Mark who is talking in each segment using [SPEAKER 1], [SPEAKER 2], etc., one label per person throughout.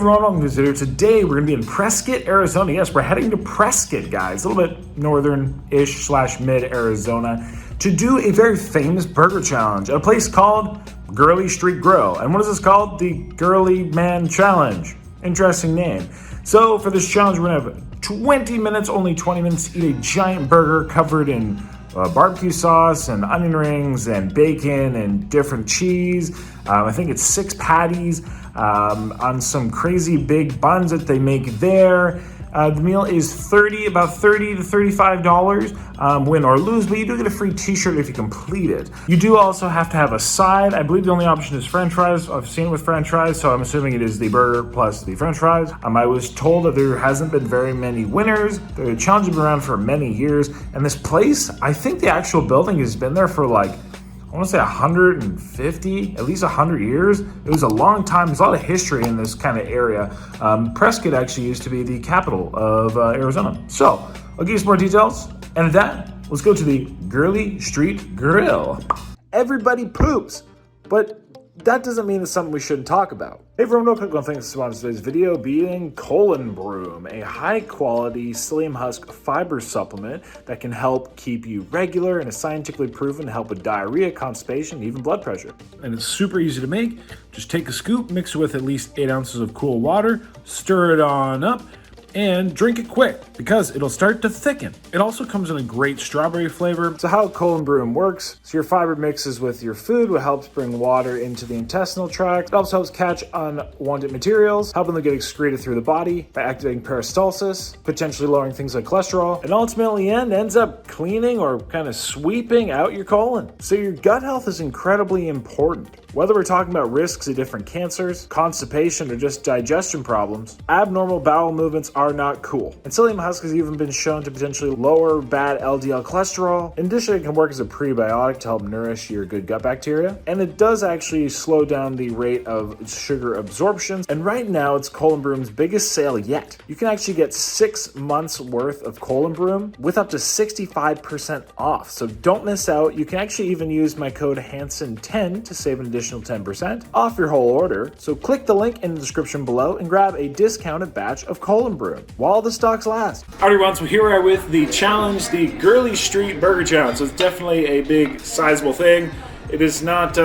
[SPEAKER 1] everyone, welcome to this video. Today we're going to be in Prescott, Arizona. Yes, we're heading to Prescott, guys. A little bit northern-ish / mid-Arizona to do a very famous burger challenge at a place called Girly Street Grill. And what is this called? The GIRLY-MAN Challenge. Interesting name. So for this challenge, we're going to have 20 minutes, only 20 minutes to eat a giant burger covered in barbecue sauce and onion rings and bacon and different cheese. I think it's 6 patties on some crazy big buns that they make there. The meal is about $30 to $35, win or lose, but you do get a free t-shirt if you complete it. You do also have to have a side. I believe the only option is french fries. I've seen it with french fries, so I'm assuming it is the burger plus the french fries. I was told that there hasn't been very many winners. The challenge has been around for many years, and this place, I think the actual building has been there for like, I want to say 150, at least 100 years. It was a long time. There's a lot of history in this kind of area. Prescott actually used to be the capital of Arizona. So I'll give you some more details. And with that, let's go to the Girly Street Grill. Everybody poops, but that doesn't mean it's something we shouldn't talk about. Hey everyone, real quick, one thing that's sponsored today's video being Brew, a high-quality psyllium husk fiber supplement that can help keep you regular and is scientifically proven to help with diarrhea, constipation, and even blood pressure. And it's super easy to make. Just take a scoop, mix it with at least 8 ounces of cool water, stir it on up, and drink it quick because it'll start to thicken. It also comes in a great strawberry flavor. So how Brew works, so your fiber mixes with your food, what helps bring water into the intestinal tract. It also helps catch unwanted materials, helping them get excreted through the body by activating peristalsis, potentially lowering things like cholesterol, and ultimately ends up cleaning or kind of sweeping out your colon. So your gut health is incredibly important. Whether we're talking about risks of different cancers, constipation, or just digestion problems, abnormal bowel movements are not cool. And psyllium husk has even been shown to potentially lower bad LDL cholesterol. In addition, it can work as a prebiotic to help nourish your good gut bacteria. And it does actually slow down the rate of sugar absorption. And right now, it's Brew's biggest sale yet. You can actually get 6 months worth of Brew with up to 65% off. So don't miss out. You can actually even use my code Hansen10 to save an additional 10% off your whole order. So click the link in the description below and grab a discounted batch of Brew while the stocks last. Alright everyone, so here we are with the challenge, the Girly Street Burger Challenge. So it's definitely a big, sizable thing. It is not,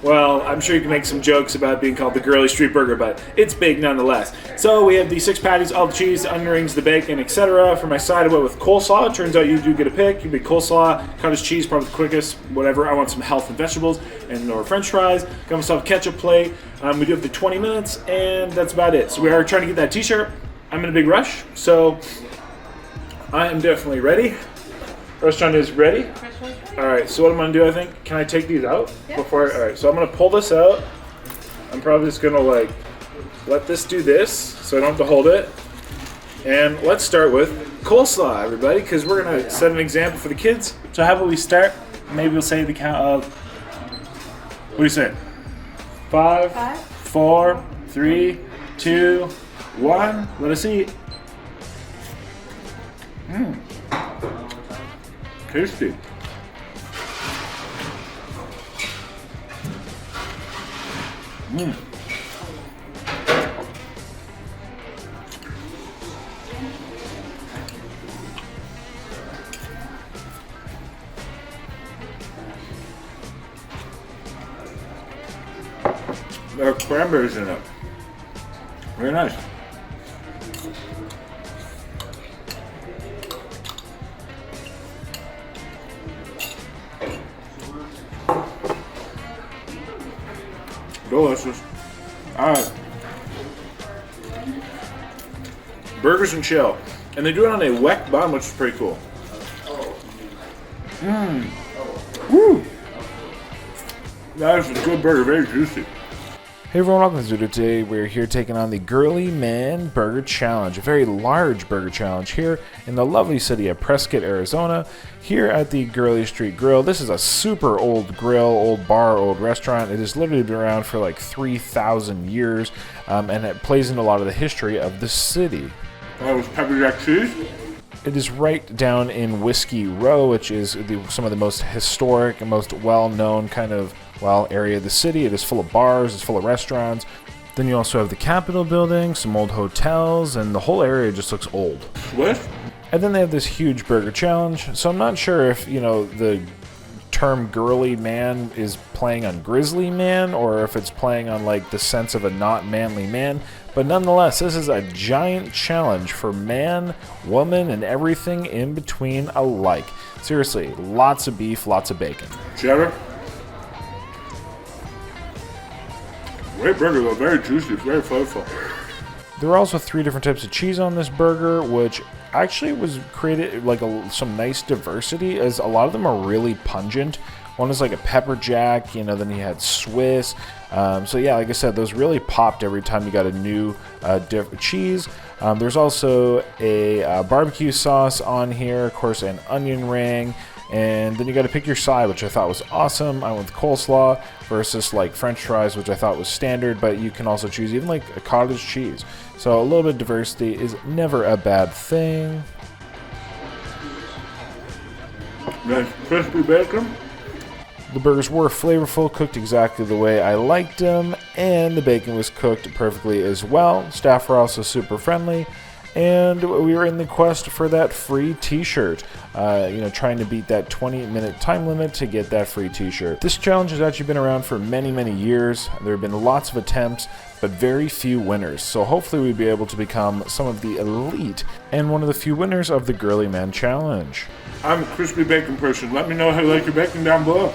[SPEAKER 1] well, I'm sure you can make some jokes about being called the Girly Street Burger, but it's big nonetheless. So we have the 6 patties, all the cheese, the onion rings, the bacon, etc. For my side, I went with coleslaw. It turns out you do get a pick. You get coleslaw, cottage cheese, probably the quickest, whatever. I want some health and vegetables, and or french fries. Got myself a ketchup plate. We do have the 20 minutes, and that's about it. So we are trying to get that t-shirt. I'm in a big rush, so I am definitely ready. Restaurant is ready. Alright, so what I'm going to do, I think, can I take these out? Yeah. Alright, so I'm going to pull this out. I'm probably just going to, like, let this do this, so I don't have to hold it. And let's start with coleslaw, everybody, because we're going to set an example for the kids. So how about we start? Maybe we'll say the count of, what do you say? 5, 4, 3, 2, 1. Let us eat. Tasty. There are cranberries in it. Very nice. Delicious. Alright. Burgers and chill. And they do it on a wet bun, which is pretty cool. Woo! That is a good burger, very juicy. Hey everyone, welcome to the video. Today we're here taking on the GIRLY-MAN Burger Challenge, a very large burger challenge here in the lovely city of Prescott, Arizona, here at the Girly Street Grill. This is a super old grill, old bar, old restaurant. It has literally been around for like 3,000 years, and it plays into a lot of the history of the city. Oh, it was pepper jack cheese? It is right down in Whiskey Row, which is some of the most historic and most well-known kind of area of the city. It is full of bars, it's full of restaurants. Then you also have the Capitol building, some old hotels, and the whole area just looks old.
[SPEAKER 2] What?
[SPEAKER 1] And then they have this huge burger challenge. So I'm not sure if, the term girly man is playing on grizzly man or if it's playing on like the sense of a not manly man. But nonetheless, this is a giant challenge for man, woman, and everything in between alike. Seriously, lots of beef, lots of bacon.
[SPEAKER 2] Cheddar. Great burger though, very juicy, very flavorful.
[SPEAKER 1] There are also 3 different types of cheese on this burger, which actually was created like some nice diversity, as a lot of them are really pungent. One is like a pepper jack, then you had Swiss. So yeah, like I said, those really popped every time you got a new cheese. There's also a barbecue sauce on here, of course, an onion ring. And then you got to pick your side, which I thought was awesome. I went with coleslaw versus like French fries, which I thought was standard, but you can also choose even like a cottage cheese. So a little bit of diversity is never a bad thing.
[SPEAKER 2] Nice crispy bacon.
[SPEAKER 1] The burgers were flavorful, cooked exactly the way I liked them, and the bacon was cooked perfectly as well. Staff were also super friendly. And we were in the quest for that free t-shirt, trying to beat that 20-minute time limit to get that free t-shirt. This challenge has actually been around for many, many years. There have been lots of attempts, but very few winners. So hopefully we'd be able to become some of the elite and one of the few winners of the GIRLY-MAN challenge.
[SPEAKER 2] I'm a crispy bacon person. Let me know how you like your bacon down below.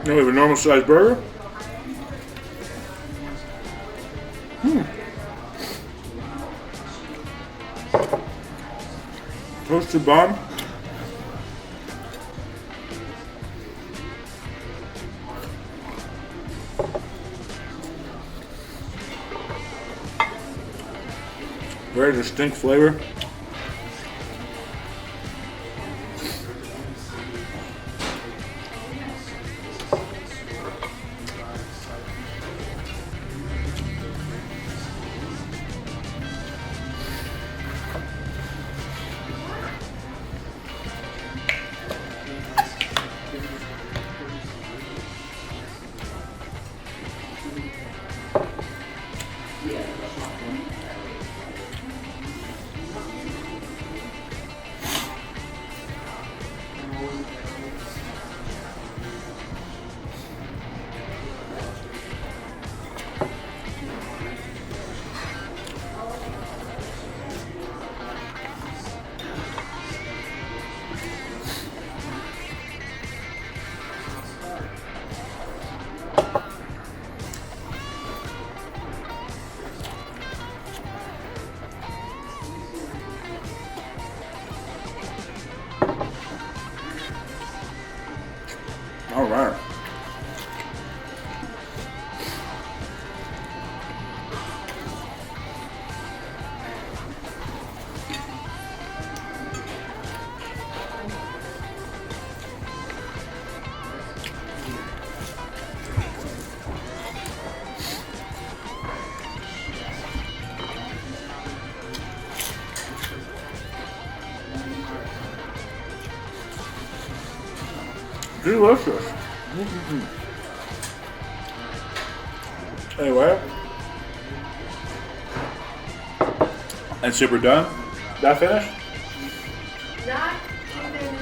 [SPEAKER 2] Now we have a normal sized burger. Toasted bun. Very distinct flavor. All right. Delicious. Anyway, that's super done. That finished?
[SPEAKER 3] Not even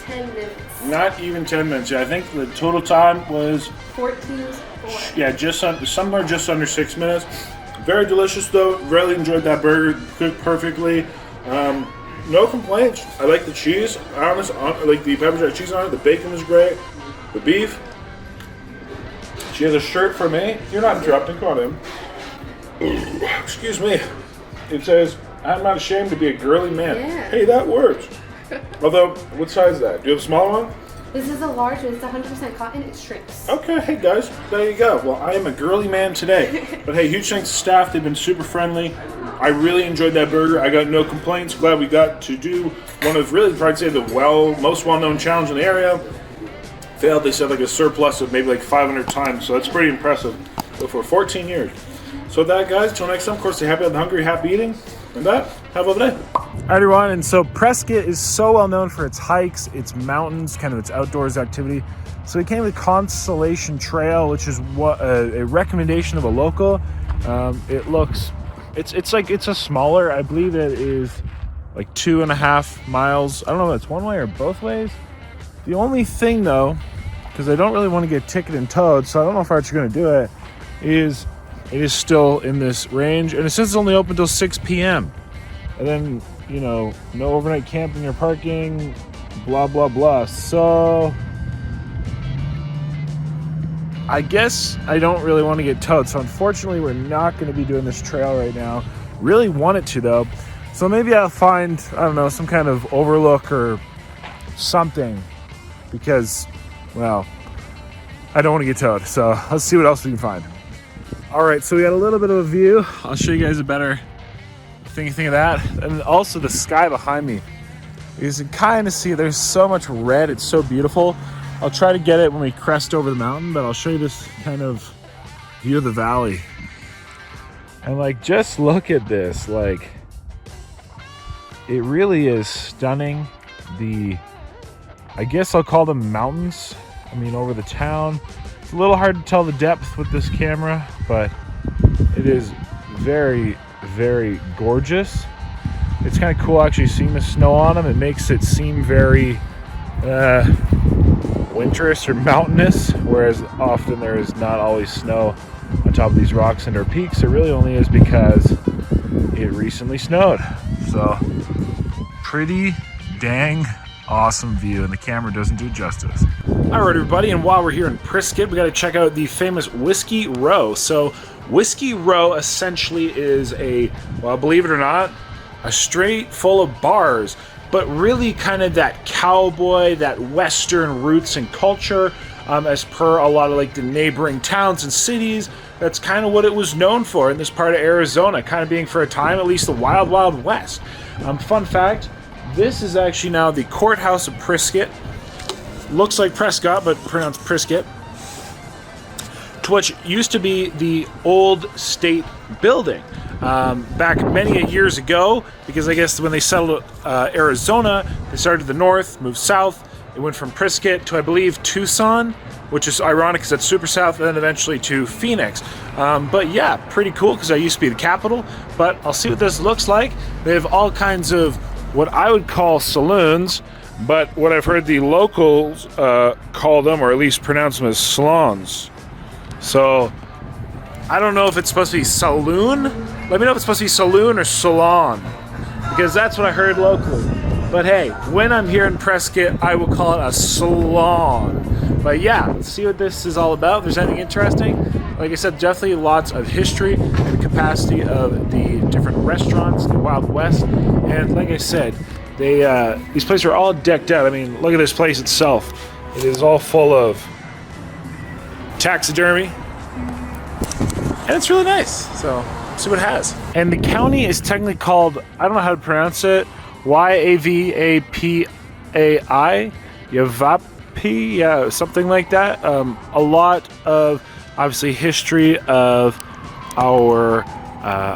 [SPEAKER 3] 10 minutes.
[SPEAKER 2] Not even 10 minutes. Yeah, I think the total time was
[SPEAKER 3] 14.4.
[SPEAKER 2] somewhere just under 6 minutes. Very delicious though. Really enjoyed that burger. Cooked perfectly. No complaints. I like the cheese. I like the pepper jack cheese on it. The bacon was great. The beef. She has a shirt for me. You're not interrupting. Come on in. Excuse me. It says, "I'm not ashamed to be a girly man."
[SPEAKER 3] Yeah.
[SPEAKER 2] Hey, that works. Although, what size is that? Do you have a smaller one?
[SPEAKER 3] This is a large one. It's 100% cotton. It shrinks.
[SPEAKER 2] Okay, hey guys, there you go. Well, I am a girly man today. But hey, huge thanks to staff. They've been super friendly. I really enjoyed that burger. I got no complaints. Glad we got to do one of really, I'd say, the most well-known challenge in the area. Failed, they said, like a surplus of maybe like 500 times. So that's pretty impressive. So for 14 years. So with that, guys, till next time, of course, stay happy, and hungry, happy eating. And that, have a lovely day.
[SPEAKER 1] All right, everyone, and so Prescott is so well known for its hikes, its mountains, kind of its outdoors activity. So we came with Constellation Trail, which is what a recommendation of a local. It looks, it's a smaller, I believe it is like 2.5 miles. I don't know if it's one way or both ways. The only thing though, because I don't really want to get ticketed and towed, so I don't know if I'm actually going to do it, is it is still in this range, and it says it's only open until 6 p.m. And then, you know, no overnight camping or parking, blah, blah, blah. So I guess I don't really want to get towed. So unfortunately, we're not going to be doing this trail right now. Really wanted to, though. So maybe I'll find, I don't know, some kind of overlook or something, because, well, I don't want to get towed. So let's see what else we can find. All right, so we got a little bit of a view. I'll show you guys a better thing of that. And also the sky behind me. You can kind of see there's so much red. It's so beautiful. I'll try to get it when we crest over the mountain, but I'll show you this kind of view of the valley. And like, just look at this. Like, it really is stunning. I guess I'll call them mountains. I mean, over the town. It's a little hard to tell the depth with this camera, but it is very, very gorgeous. It's kind of cool actually seeing the snow on them. It makes it seem very winterous or mountainous, whereas often there is not always snow on top of these rocks and our peaks. It really only is because it recently snowed. So pretty dang awesome view, and the camera doesn't do justice. All right, everybody, and while we're here in Prescott, we got to check out the famous Whiskey Row. So Whiskey Row essentially is well, believe it or not, a street full of bars, but really kind of that cowboy, that Western roots and culture, as per a lot of like the neighboring towns and cities. That's kind of what it was known for in this part of Arizona, kind of being for a time at least the Wild Wild West. Fun fact, this is actually now the courthouse of Prescott. Looks like Prescott, but pronounced Prescott. To which used to be the old state building. Back many years ago, because I guess when they settled Arizona, they started to the north, moved south. It went from Prescott to, I believe, Tucson, which is ironic because that's super south, and then eventually to Phoenix. But yeah, pretty cool because I used to be the capital. But I'll see what this looks like. They have all kinds of what I would call saloons, but what I've heard the locals call them, or at least pronounce them as salons. So I don't know if it's supposed to be saloon. Let me know if it's supposed to be saloon or salon, because that's what I heard locally. But hey, when I'm here in Prescott, I will call it a salon. But yeah, let's see what this is all about. If there's anything interesting, like I said, definitely lots of history and capacity of the different restaurants in the Wild West. And like I said, these places are all decked out. I mean, look at this place itself. It is all full of taxidermy, and it's really nice. So see what it has. And the county is technically called, I don't know how to pronounce it, Yavapai, Yavapai, yeah, something like that. A lot of obviously history of our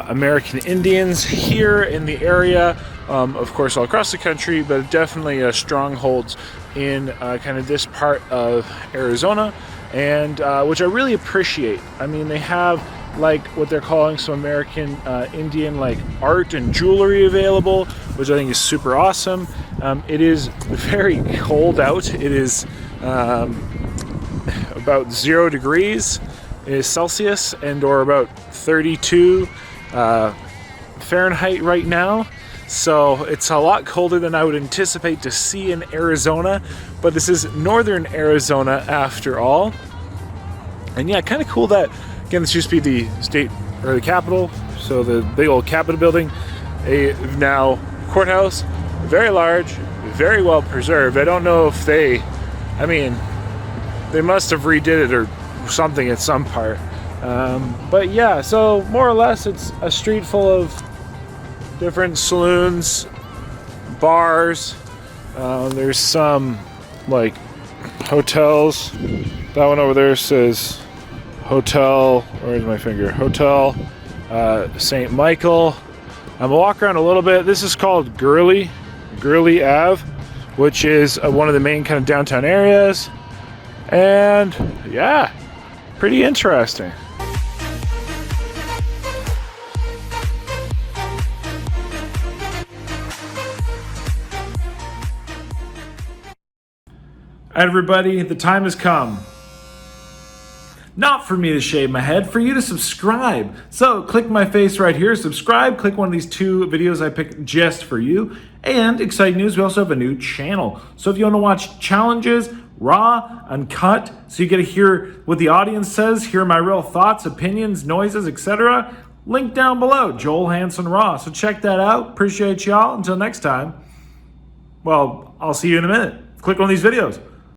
[SPEAKER 1] American Indians here in the area, of course all across the country, but definitely strongholds in kind of this part of Arizona, and which I really appreciate. I mean, they have like what they're calling some American Indian like art and jewelry available, which I think is super awesome. It is very cold out. It is about 0 degrees is Celsius, and or about 32 Fahrenheit right now. So it's a lot colder than I would anticipate to see in Arizona, but this is northern Arizona after all. And yeah, kind of cool that, again, this used to be the state or the capital, so the big old Capitol building, a now courthouse, very large, very well preserved. I don't know if they I mean, they must have redid it or something at some part. But yeah, so more or less it's a street full of different saloons, bars. There's some like hotels. That one over there says Hotel, where's my finger? Hotel St. Michael. I'm gonna walk around a little bit. This is called Girly Ave, which is one of the main kind of downtown areas. And yeah, pretty interesting. Everybody, the time has come. Not for me to shave my head, for you to subscribe. So click my face right here, subscribe, click one of these 2 videos I picked just for you. And exciting news, we also have a new channel. So if you want to watch challenges, raw, uncut, so you get to hear what the audience says, hear my real thoughts, opinions, noises, etc., link down below, Joel Hansen Raw. So check that out. Appreciate y'all. Until next time, well, I'll see you in a minute. Click on these videos.